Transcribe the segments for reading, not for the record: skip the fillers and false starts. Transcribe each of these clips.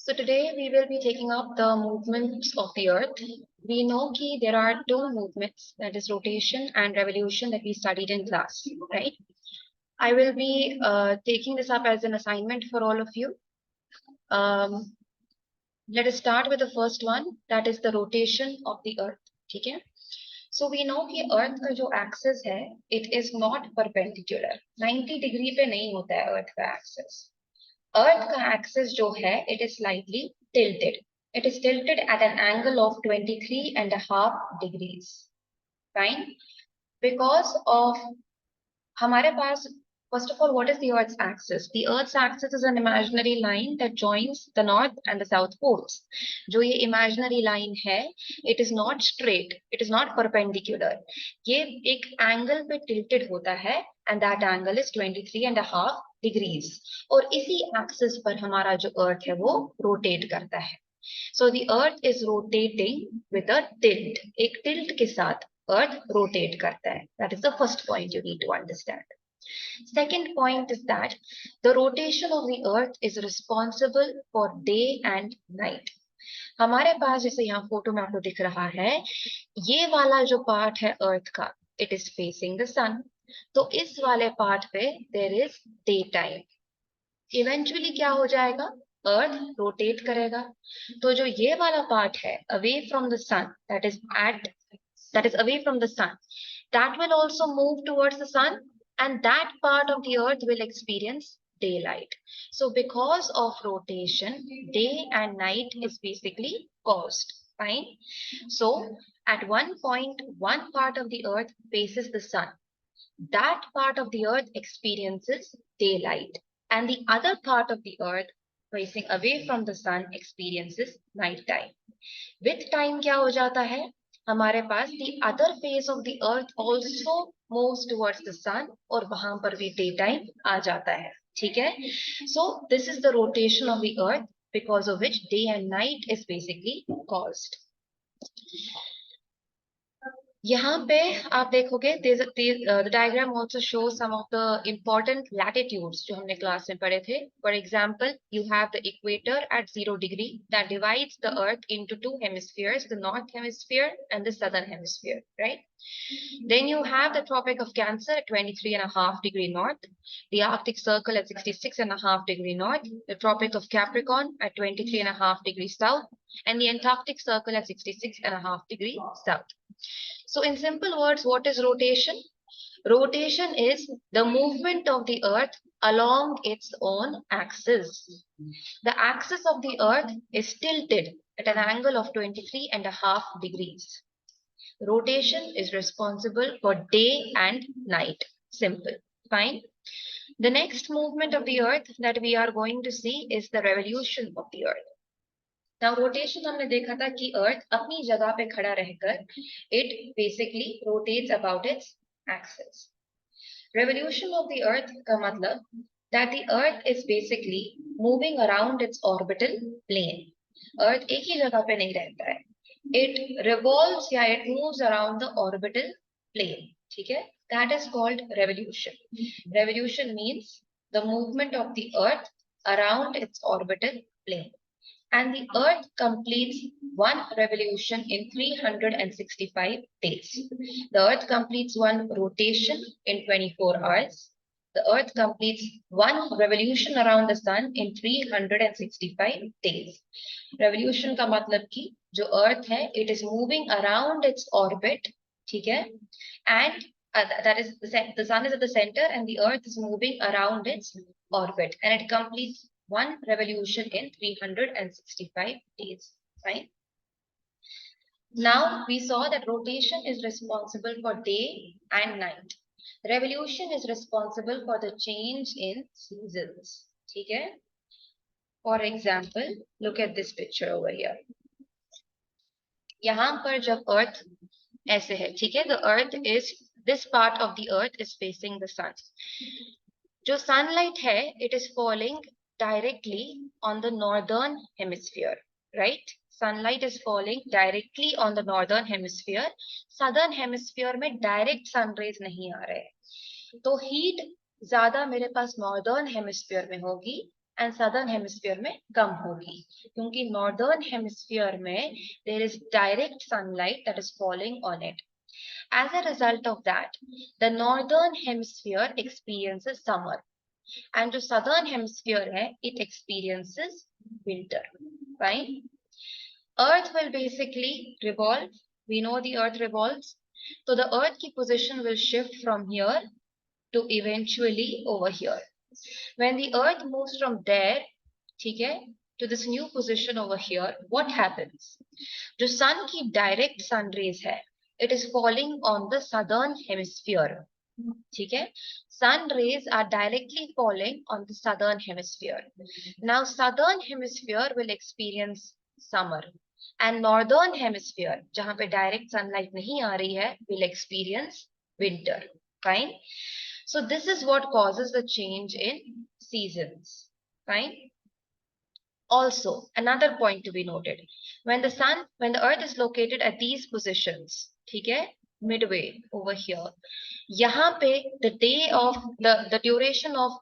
So today we will be taking up the movements of the earth. We know that there are two movements, that is rotation and revolution, that we studied in class, right? I will be taking this up as an assignment for all of you. Let us start with the first one, that is the rotation of the earth. Okay? So we know that earth का जो axis है, it is not perpendicular. 90 degree पे नहीं होता है earth का axis. Earth का axis जो है, it is slightly tilted. It is tilted at an angle of 23.5 degrees. Fine. Because of हमारे पास, first of all, what is the Earth's axis? The Earth's axis is an imaginary line that joins the North and the South poles. जो ये imaginary line है, it is not straight, it is not perpendicular. ये एक angle पे tilted होता है, and that angle is 23.5 degrees. और इसी axis पर हमारा जो Earth है वो rotate करता है. So the Earth is rotating with a tilt. एक tilt के साथ Earth rotate करता है. That is the first point you need to understand. Second point is that the rotation of the earth is responsible for day and night. हमारे पास जैसे यहाँ photo में आपको दिख रहा है, ये वाला जो पार्ट है अर्थ का, it is facing the sun. तो इस वाले पार्ट पे there is daytime. Eventually क्या हो जाएगा? अर्थ रोटेट करेगा. तो जो ये वाला पार्ट है away from the sun, that is away from the sun, that will also move towards the sun, and that part of the earth will experience daylight. So because of rotation, day and night is basically caused. Fine. So at one point, one part of the earth faces the sun. That part of the earth experiences daylight, and the other part of the earth facing away from the sun experiences night time. With time क्या हो जाता है? हमारे पास the other face of the earth also moves towards the sun, और वहां पर भी daytime आ जाता है. ठीक है? So this is the rotation of the earth, because of which day and night is basically caused. यहाँ पे आप देखोगे the diagram also shows some of the important latitudes जो हमने क्लास में पढ़े थे. For example, you have the equator at 0 degree that divides the earth into two hemispheres, the north hemisphere and the southern hemisphere, right? Then you have the Tropic of Cancer at 23.5 degree north, the Arctic Circle at 66.5 degree north, the Tropic of Capricorn at 23.5 degrees south, and the Antarctic Circle at 66.5 degree south. So in simple words, what is rotation? Rotation is the movement of the earth along its own axis. The axis of the earth is tilted at an angle of 23.5 degrees. Rotation is responsible for day and night. Simple. Fine. The next movement of the earth that we are going to see is the revolution of the earth. Now rotation हमने देखा था कि अर्थ अपनी जगह पे खड़ा रहकर it basically rotates about its axis. Revolution of the earth का मतलब that the earth is basically moving around its orbital plane. अर्थ एक ही जगह पे नहीं रहता है. It revolves या it moves around the orbital plane. ठीक है? That is called revolution. Revolution means the movement of the earth around its orbital plane. And the earth completes one revolution in 365 days. The earth completes one rotation in 24 hours. The earth completes one revolution around the sun in 365 days. Revolution का मतलब कि जो earth है, it is moving around its orbit, ठीक है? And that is the sun is at the center and the earth is moving around its orbit, and it completes one revolution in 365 days. Right? Now we saw that rotation is responsible for day and night. Revolution is responsible for the change in seasons. ठीक है? For example, look at this picture over here. यहाँ पर जब earth ऐसे है, ठीक है? The earth is, this part of the earth is facing the sun. जो sunlight है, it is falling directly on the northern hemisphere, right? Sunlight is falling directly on the northern hemisphere. Southern hemisphere में direct sun rays नहीं आ रहे, तो heat ज्यादा मेरे पास northern hemisphere में होगी एंड सदर्न हेमिस्फीयर में कम होगी, क्योंकि नॉर्दर्न हेमिस्फीयर में there is direct sunlight that is falling on it. As a result of that, the northern hemisphere experiences summer, and the southern hemisphere hai, it experiences winter. Fine. Earth will basically revolve. We know the Earth revolves, so the Earth ki position will shift from here to eventually over here. When the Earth moves from there, ठीक है, to this new position over here, what happens? जो sun की direct sun rays है, it is falling on the southern hemisphere. ठीक है, sun rays are directly falling on the southern hemisphere. Now southern hemisphere will experience summer, and northern hemisphere जहां पे direct sunlight नहीं आ रही है will experience winter. Fine. So this is what causes the change in seasons. Fine. Also, another point to be noted, when the earth is located at these positions, ठीक है, midway over here, यहाँ पे the day of the duration of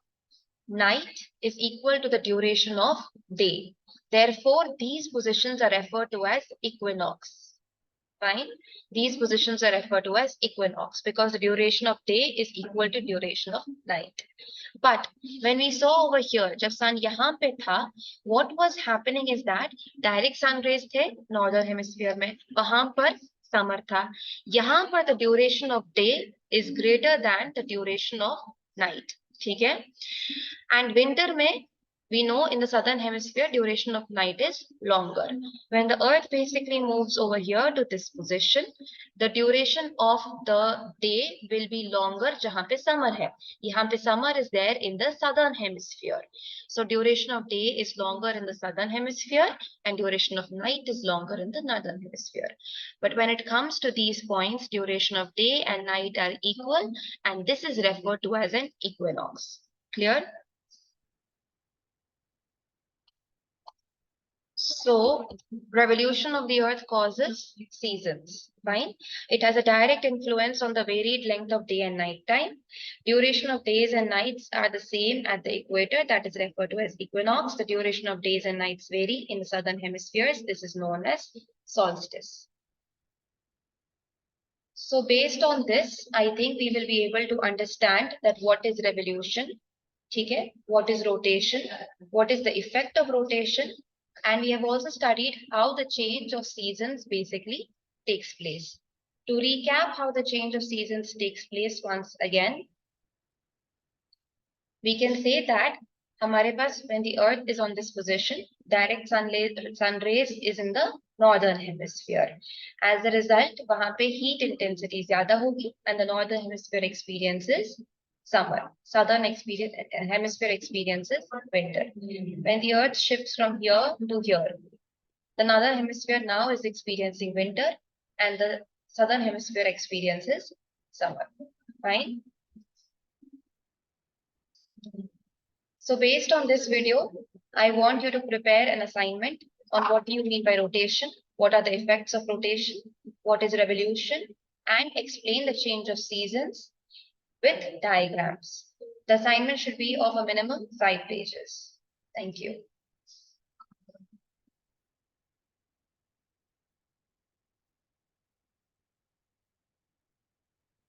night is equal to the duration of day. Therefore, these positions are referred to as equinox. Fine. These positions are referred to as equinox because the duration of day is equal to duration of night. But when we saw over here, जब sun यहाँ पे था, what was happening is that direct sun rays थे northern hemisphere में, वहां पर summer था. यहाँ पर the duration of day is greater than the duration of night. ठीक है? And winter में we know in the southern hemisphere duration of night is longer. When the earth basically moves over here to this position, the duration of the day will be longer jahan pe summer hai. Yahan pe summer is there in the southern hemisphere. So duration of day is longer in the southern hemisphere and duration of night is longer in the northern hemisphere. But when it comes to these points, duration of day and night are equal, and this is referred to as an equinox. Clear? So, revolution of the earth causes seasons, fine? It has a direct influence on the varied length of day and night time. Duration of days and nights are the same at the equator, that is referred to as equinox. The duration of days and nights vary in the southern hemispheres. This is known as solstice. So based on this, I think we will be able to understand that what is revolution, okay? What is rotation, what is the effect of rotation, and we have also studied how the change of seasons basically takes place. To recap how the change of seasons takes place once again, we can say that हमारे पास when the earth is on this position, direct sun rays is in the northern hemisphere. As a result, वहाँ पे heat intensity ज़्यादा होगी and the northern hemisphere experiences summer. Southern hemisphere experiences winter. When the earth shifts from here to here, the northern hemisphere now is experiencing winter and the southern hemisphere experiences summer. Fine. So based on this video, I want you to prepare an assignment on what do you mean by rotation, what are the effects of rotation, what is revolution, and explain the change of seasons with diagrams. The assignment should be of a minimum 5 pages. Thank you.